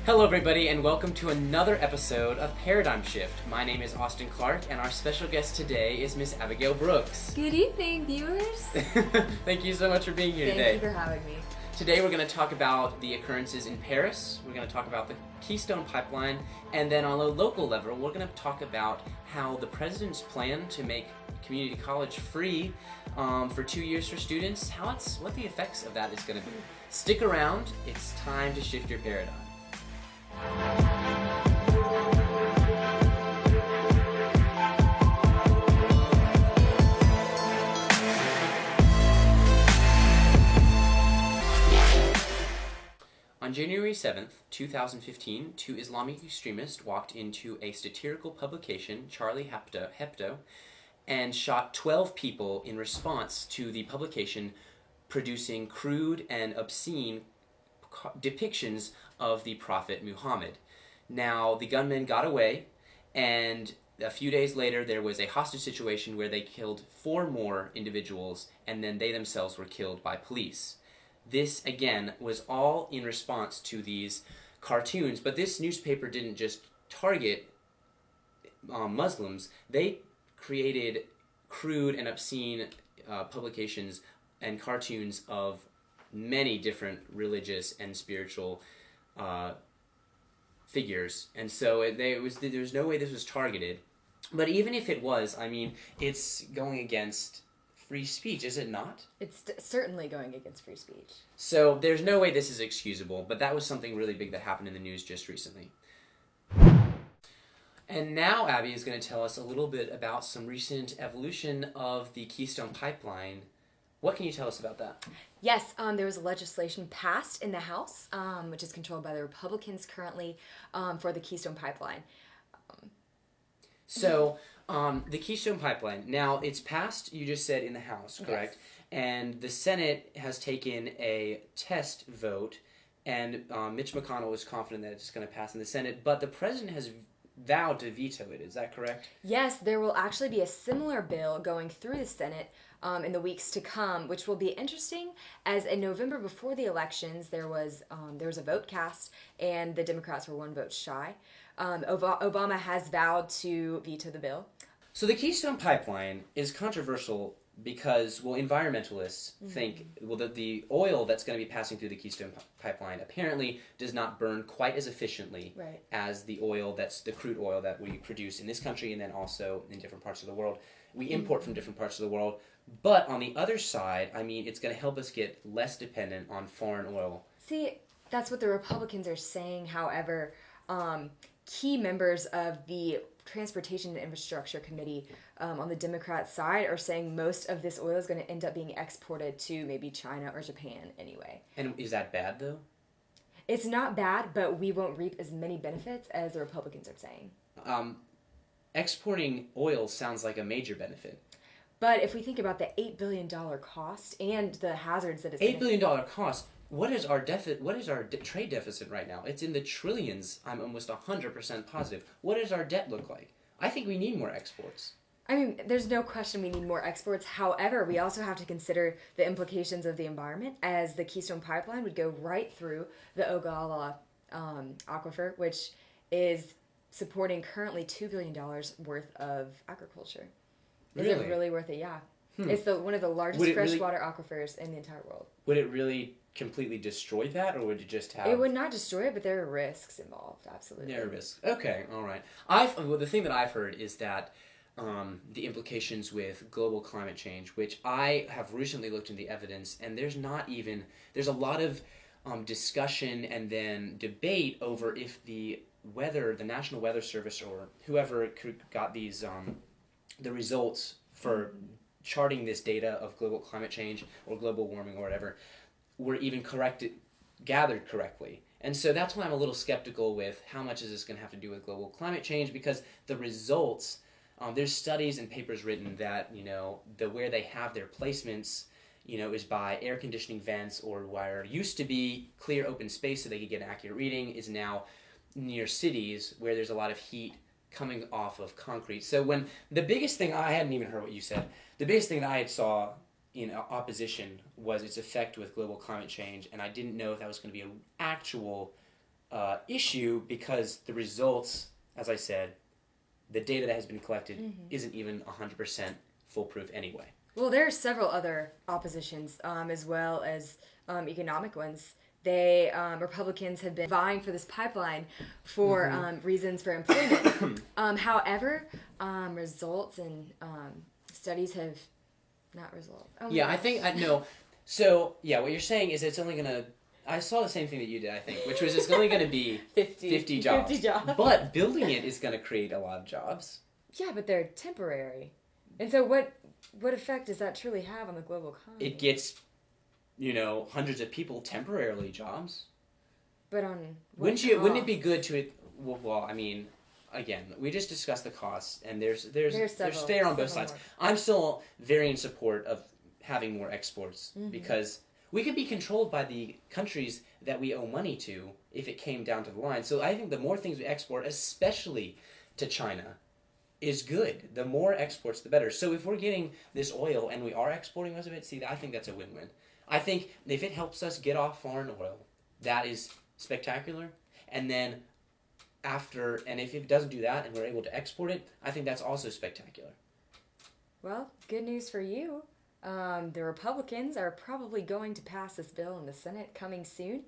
Hello everybody and welcome to another episode of Paradigm Shift. My name is Austin Clark and our special guest today is Miss Abigail Brooks. Good evening, viewers. Thank you so much for being here today. Thank you for having me. Today we're going to talk about the occurrences in Paris, we're going to talk about the Keystone Pipeline, and then on a local level we're going to talk about how the president's plan to make community college free for 2 years for students, what the effects of that is going to be. Stick around, it's time to shift your paradigm. On January 7th, 2015, two Islamic extremists walked into a satirical publication, Charlie Hebdo, and shot 12 people in response to the publication producing crude and obscene depictions of the Prophet Muhammad. Now, the gunmen got away, and a few days later there was a hostage situation where they killed 4 more individuals, and then they themselves were killed by police. This, again, was all in response to these cartoons, but this newspaper didn't just target Muslims. They created crude and obscene publications and cartoons of many different religious and spiritual figures, and so there was no way this was targeted. But even if it was, I mean, it's going against free speech, is it not? It's certainly going against free speech. So there's no way this is excusable, but that was something really big that happened in the news just recently. And now Abby is going to tell us a little bit about some recent evolution of the Keystone Pipeline. What can you tell us about that? Yes, there was legislation passed in the House, which is controlled by the Republicans currently, for the Keystone Pipeline. The Keystone Pipeline, now it's passed, you just said, in the House, correct? Yes. And the Senate has taken a test vote, and Mitch McConnell is confident that it's going to pass in the Senate, but the president has vowed to veto it, is that correct? Yes, there will actually be a similar bill going through the Senate in the weeks to come, which will be interesting, as in November before the elections, there was a vote cast, and the Democrats were 1 vote shy. Obama has vowed to veto the bill. So the Keystone Pipeline is controversial because, environmentalists think, that the oil that's going to be passing through the Keystone Pipeline apparently does not burn quite as efficiently as the oil the crude oil that we produce in this country and then also in different parts of the world. We import from different parts of the world. But on the other side, I mean, it's going to help us get less dependent on foreign oil. See, that's what the Republicans are saying. However, key members of the Transportation and Infrastructure Committee on the Democrat side are saying most of this oil is going to end up being exported to maybe China or Japan anyway. And is that bad, though? It's not bad, but we won't reap as many benefits as the Republicans are saying. Exporting oil sounds like a major benefit. But if we think about the $8 billion cost and the hazards that it's $8 billion cost. What is our trade deficit right now? It's in the trillions. I'm almost 100% positive. What does our debt look like? I think we need more exports. I mean, there's no question we need more exports. However, we also have to consider the implications of the environment, as the Keystone Pipeline would go right through the Ogallala aquifer, which is supporting currently $2 billion worth of agriculture. Is Really? it really worth it? Yeah. It's one of the largest freshwater aquifers in the entire world. Would it really completely destroy that, or would it just have... It would not destroy it, but there are risks involved, absolutely. There are risks. Okay, all right. The thing that I've heard is that the implications with global climate change, which I have recently looked into the evidence, and there's a lot of discussion and then debate over if the National Weather Service or whoever got these the results for charting this data of global climate change or global warming or whatever were even gathered correctly. And so that's why I'm a little skeptical with how much is this going to have to do with global climate change, because the results, there's studies and papers written that, where they have their placements, is by air conditioning vents, or where it used to be clear open space so they could get an accurate reading is now near cities where there's a lot of heat coming off of concrete. So when the biggest thing, I hadn't even heard what you said, the biggest thing that I saw in opposition was its effect with global climate change, and I didn't know if that was going to be an actual issue because the results, as I said, the data that has been collected isn't even 100% foolproof anyway. Well, there are several other oppositions, as well as economic ones. They Republicans have been vying for this pipeline for reasons for employment. However, results and studies have not resulted. Oh yeah, I think no. So yeah, what you're saying is it's only gonna. I saw the same thing that you did, I think, which was it's only going to be 50 jobs. 50 jobs. But building it is going to create a lot of jobs. Yeah, but they're temporary. And so what effect does that truly have on the global economy? It gets, hundreds of people temporarily jobs. But on what wouldn't it be good to it? Well, I mean, again, we just discussed the costs, and there's fair on both sides. More. I'm still very in support of having more exports because we could be controlled by the countries that we owe money to if it came down to the line. So I think the more things we export, especially to China, is good. The more exports, the better. So if we're getting this oil and we are exporting most of it, I think that's a win-win. I think if it helps us get off foreign oil, that is spectacular. And then if it doesn't do that and we're able to export it, I think that's also spectacular. Well, good news for you. The Republicans are probably going to pass this bill in the Senate coming soon.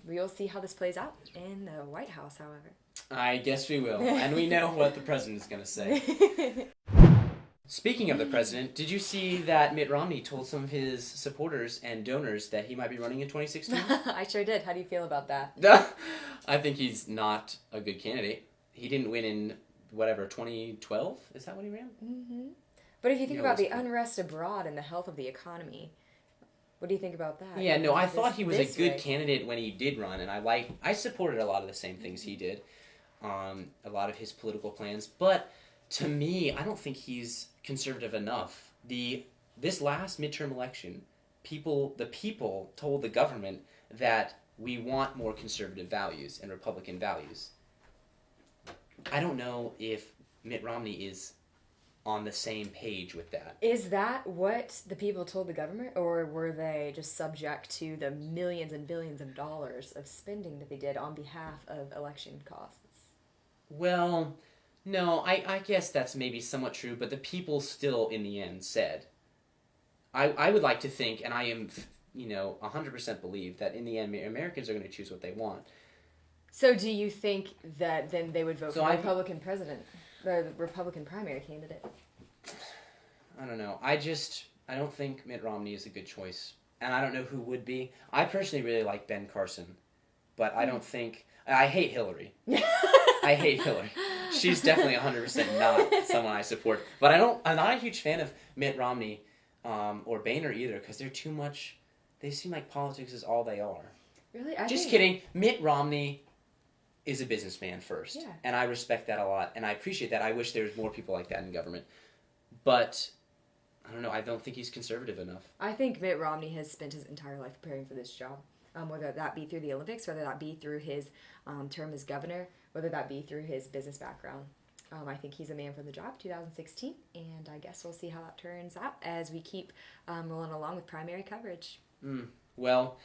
We will see how this plays out in the White House, however. I guess we will. And we know what the president's going to say. Speaking of the president, did you see that Mitt Romney told some of his supporters and donors that he might be running in 2016? I sure did. How do you feel about that? I think he's not a good candidate. He didn't win in, 2012? Is that when he ran? Mm-hmm. But if you think about the unrest abroad and the health of the economy, what do you think about that? Yeah, no, I thought he was a good candidate when he did run, and I supported a lot of the same things he did, a lot of his political plans. But to me, I don't think he's conservative enough. This last midterm election, the people told the government that we want more conservative values and Republican values. I don't know if Mitt Romney is on the same page with that. Is that what the people told the government, or were they just subject to the millions and billions of dollars of spending that they did on behalf of election costs? Well, no, I guess that's maybe somewhat true, but the people still, in the end, said. I would like to think, and I am, 100% believe that in the end, Americans are going to choose what they want. So do you think that then they would vote for the Republican president? The Republican primary candidate? I don't know. I don't think Mitt Romney is a good choice. And I don't know who would be. I personally really like Ben Carson. But I don't think... I hate Hillary. I hate Hillary. She's definitely 100% not someone I support. But I'm not a huge fan of Mitt Romney or Boehner either, because they're too much... They seem like politics is all they are. Really? Just kidding. Mitt Romney is a businessman first. Yeah. And I respect that a lot, and I appreciate that. I wish there was more people like that in government. But, I don't know, I don't think he's conservative enough. I think Mitt Romney has spent his entire life preparing for this job, whether that be through the Olympics, whether that be through his term as governor, whether that be through his business background. I think he's a man for the job, 2016, and I guess we'll see how that turns out as we keep rolling along with primary coverage. Well...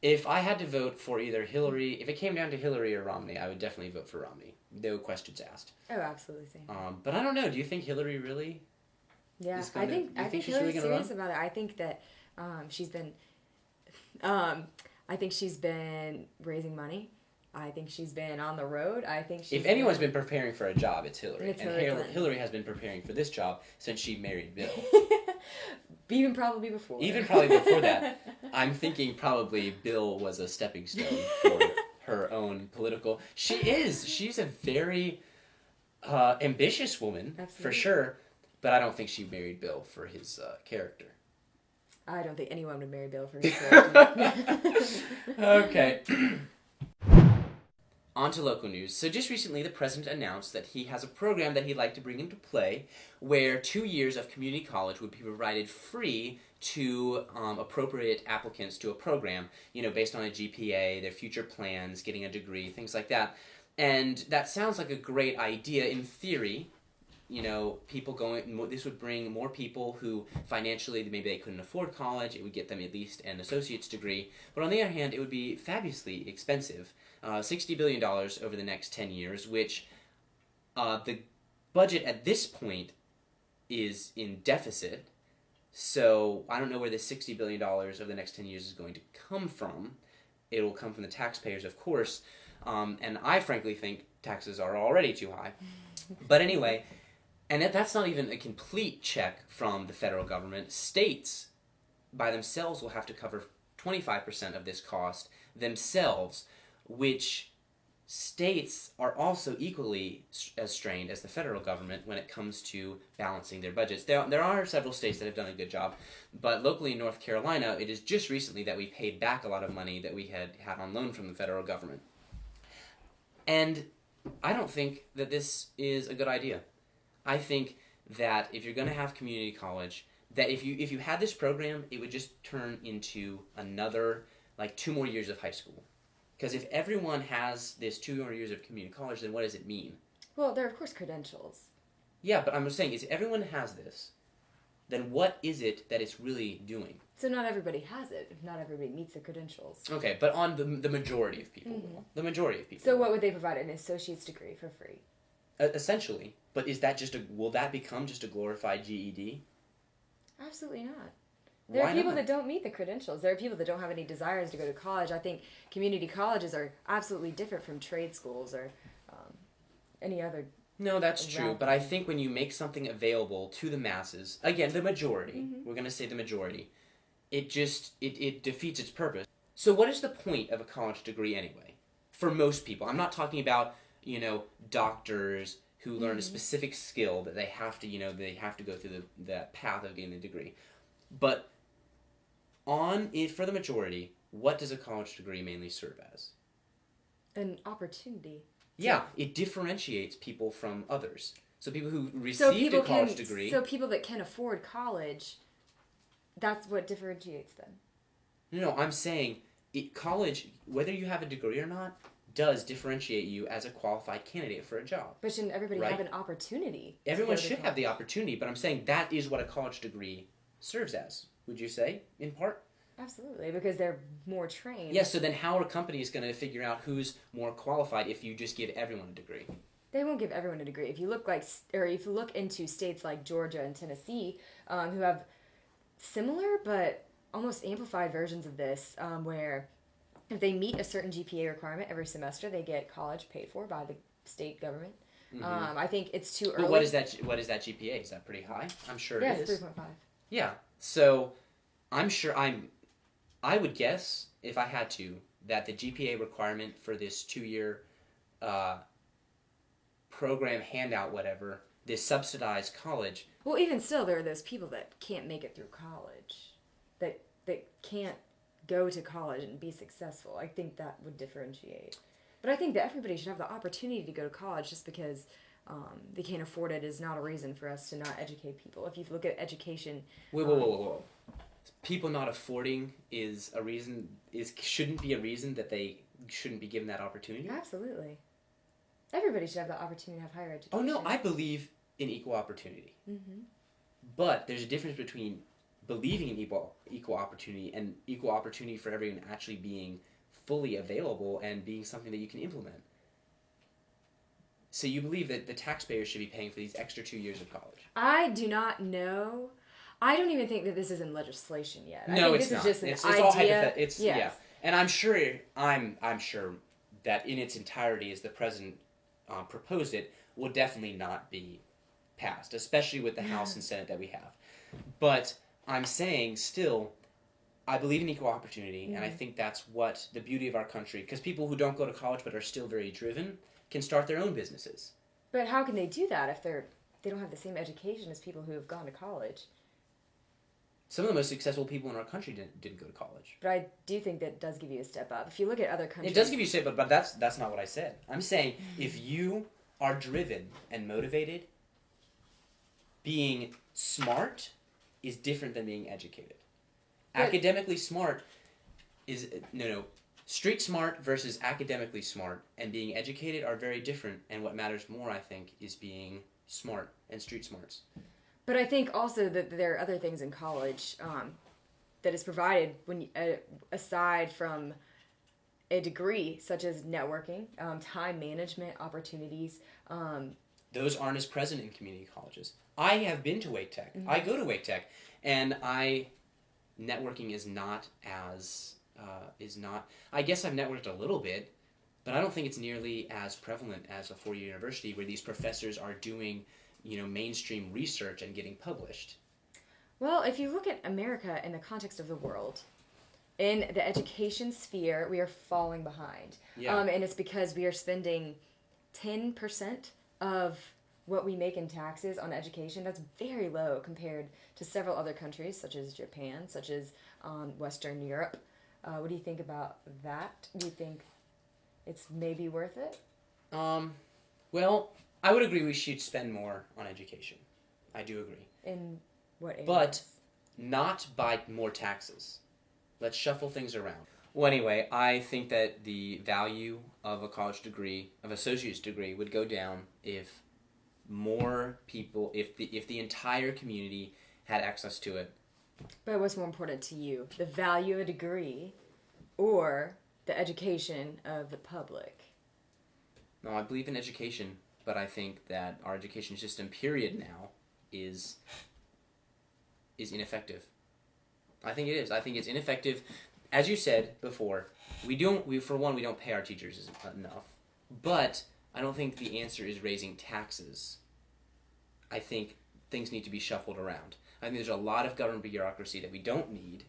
If I had to vote for either Hillary, if it came down to Hillary or Romney, I would definitely vote for Romney. No questions asked. Oh, absolutely same. But I don't know. Do you think Hillary really? Yeah, I think Hillary's really serious about it. I think that she's been. I think she's been raising money. I think she's been on the road. I think she's. If anyone's been preparing for a job, it's Hillary. It's and Hillary has been preparing for this job since she married Bill. Even probably before. Even probably before that. I'm thinking probably Bill was a stepping stone for her own political... She's a very ambitious woman, Absolutely. For sure, but I don't think she married Bill for his character. I don't think anyone would marry Bill for his character. Okay. On to local news. So just recently, the president announced that he has a program that he'd like to bring into play where 2 years of community college would be provided free to appropriate applicants to a program, based on a GPA, their future plans, getting a degree, things like that. And that sounds like a great idea in theory. This would bring more people who financially maybe they couldn't afford college. It would get them at least an associate's degree. But on the other hand, it would be fabulously expensive. $60 billion over the next 10 years, which the budget at this point is in deficit. So I don't know where the $60 billion over the next 10 years is going to come from. It will come from the taxpayers, of course. And I frankly think taxes are already too high. But anyway, and that's not even a complete check from the federal government. States, by themselves, will have to cover 25% of this cost themselves, which states are also equally as strained as the federal government when it comes to balancing their budgets. There are several states that have done a good job, but locally in North Carolina, it is just recently that we paid back a lot of money that we had on loan from the federal government. And I don't think that this is a good idea. I think that if you're going to have community college, that if you had this program, it would just turn into another, 2 more years of high school. Because if everyone has this 2 more years of community college, then what does it mean? Well, there are, of course, credentials. Yeah, but I'm just saying, if everyone has this, then what is it that it's really doing? So not everybody has it. If not everybody meets the credentials. Okay, but on the majority of people. Mm-hmm. The majority of people. So what would they provide? An associate's degree for free? Essentially. But is that will that become just a glorified GED? Absolutely not. There are people that don't meet the credentials. There are people that don't have any desires to go to college. I think community colleges are absolutely different from trade schools or any other. No, that's true. But I think when you make something available to the masses, again, the majority, we're going to say the majority, it defeats its purpose. So what is the point of a college degree anyway? For most people. I'm not talking about, doctors who learn a specific skill that they have to, they have to go through that path of getting a degree. But for the majority, what does a college degree mainly serve as? An opportunity. Yeah, it differentiates people from others. So people who received a college degree... So people that can afford college, that's what differentiates them. No, I'm saying college, whether you have a degree or not, does differentiate you as a qualified candidate for a job. But shouldn't everybody have an opportunity? Everyone should have the opportunity, but I'm saying that is what a college degree serves as, would you say, in part? Absolutely, because they're more trained. Yes, so then how are companies going to figure out who's more qualified if you just give everyone a degree? They won't give everyone a degree. If you look into states like Georgia and Tennessee, who have similar but almost amplified versions of this, where if they meet a certain GPA requirement every semester, they get college paid for by the state government. I think it's too early. But what is that GPA? Is that pretty high? I'm sure it is. Yes, 3.5. Yeah, so I'm sure I would guess, if I had to, that the GPA requirement for this 2-year program handout, whatever, this subsidized college... Well, even still, there are those people that can't make it through college, that can't go to college and be successful. I think that would differentiate. But I think that everybody should have the opportunity to go to college. Just because they can't afford it is not a reason for us to not educate people. If you look at education... Whoa. People not affording shouldn't be a reason that they shouldn't be given that opportunity? Absolutely. Everybody should have the opportunity to have higher education. Oh no, I believe in equal opportunity. But there's a difference between believing in equal opportunity and equal opportunity for everyone actually being fully available and being something that you can implement. So you believe that the taxpayers should be paying for these extra 2 years of college? I do not know. I don't even think that this is in legislation yet. No, it's not. It's all hypothetical. Yeah, and I'm sure that in its entirety, as the president proposed it, will definitely not be passed, especially with the House and Senate that we have. But I'm saying still, I believe in equal opportunity, and I think that's what the beauty of our country. Because people who don't go to college but are still very driven can start their own businesses. But how can they do that if they don't have the same education as people who have gone to college? Some of the most successful people in our country didn't go to college. But I do think that does give you a step up. If you look at other countries... It does give you a step up, but that's not what I said. I'm saying if you are driven and motivated, being smart is different than being educated. But academically smart is... No. Street smart versus academically smart and being educated are very different, and what matters more, I think, is being smart and street smarts. But I think also that there are other things in college that is provided when aside from a degree such as networking, time management opportunities. Those aren't as present in community colleges. I have been to Wake Tech. I go to Wake Tech, and networking is not as I guess I've networked a little bit, but I don't think it's nearly as prevalent as a four-year university where these professors are doing, mainstream research and getting published. Well, if you look at America in the context of the world, in the education sphere, we are falling behind. Yeah. And it's because we are spending 10% of what we make in taxes on education. That's very low compared to several other countries, such as Japan, such as Western Europe. What do you think about that? Do you think it's maybe worth it? Well, I would agree we should spend more on education. I do agree. In what areas? But not by more taxes. Let's shuffle things around. Well, anyway, I think that the value of a college degree, of associate's degree, would go down if more people, if the entire community had access to it. But what's more important to you, the value of a degree or the education of the public? No, I believe in education, but I think that our education system, period, now is ineffective. I think it is. I think it's ineffective. As you said before, we don't pay our teachers enough. But I don't think the answer is raising taxes. I think things need to be shuffled around. I think there's a lot of government bureaucracy that we don't need,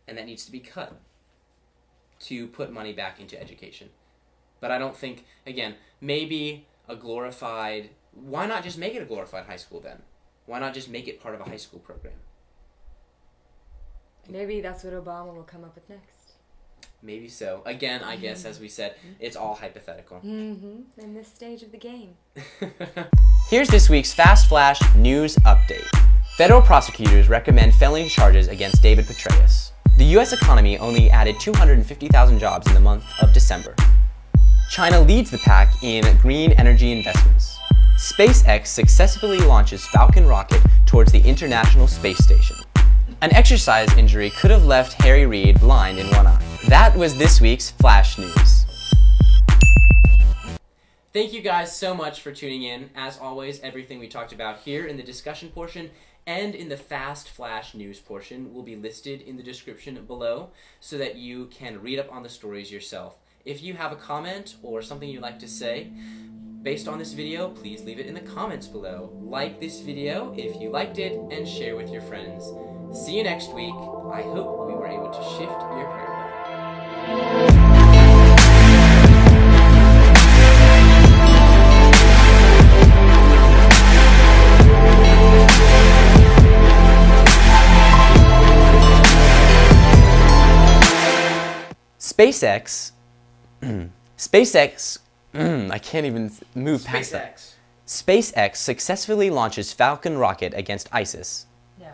and that needs to be cut to put money back into education. But I don't think, again, maybe why not just make it a glorified high school then? Why not just make it part of a high school program? Maybe that's what Obama will come up with next. Maybe so. Again, I guess, as we said, it's all hypothetical. In this stage of the game. Here's this week's Fast Flash News Update. Federal prosecutors recommend felony charges against David Petraeus. The U.S. economy only added 250,000 jobs in the month of December. China leads the pack in green energy investments. SpaceX successfully launches Falcon rocket towards the International Space Station. An exercise injury could have left Reid blind in one eye. That was this week's Flash News. Thank you guys so much for tuning in. As always, everything we talked about here in the discussion portion and in the Fast Flash News portion will be listed in the description below so that you can read up on the stories yourself. If you have a comment or something you'd like to say based on this video, please leave it in the comments below. Like this video if you liked it and share with your friends. See you next week. I hope we were able to shift your paradigm. SpaceX, I can't even move past that. SpaceX successfully launches Falcon rocket against ISIS. No.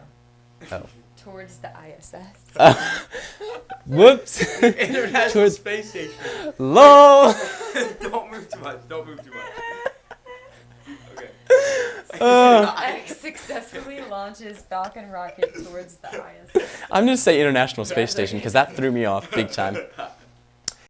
Oh. Towards the ISS. Whoops. International Space Station. LOL. Don't move too much. Okay. X successfully launches Falcon rocket towards the ISS. I'm going to say International Space Station because that threw me off big time.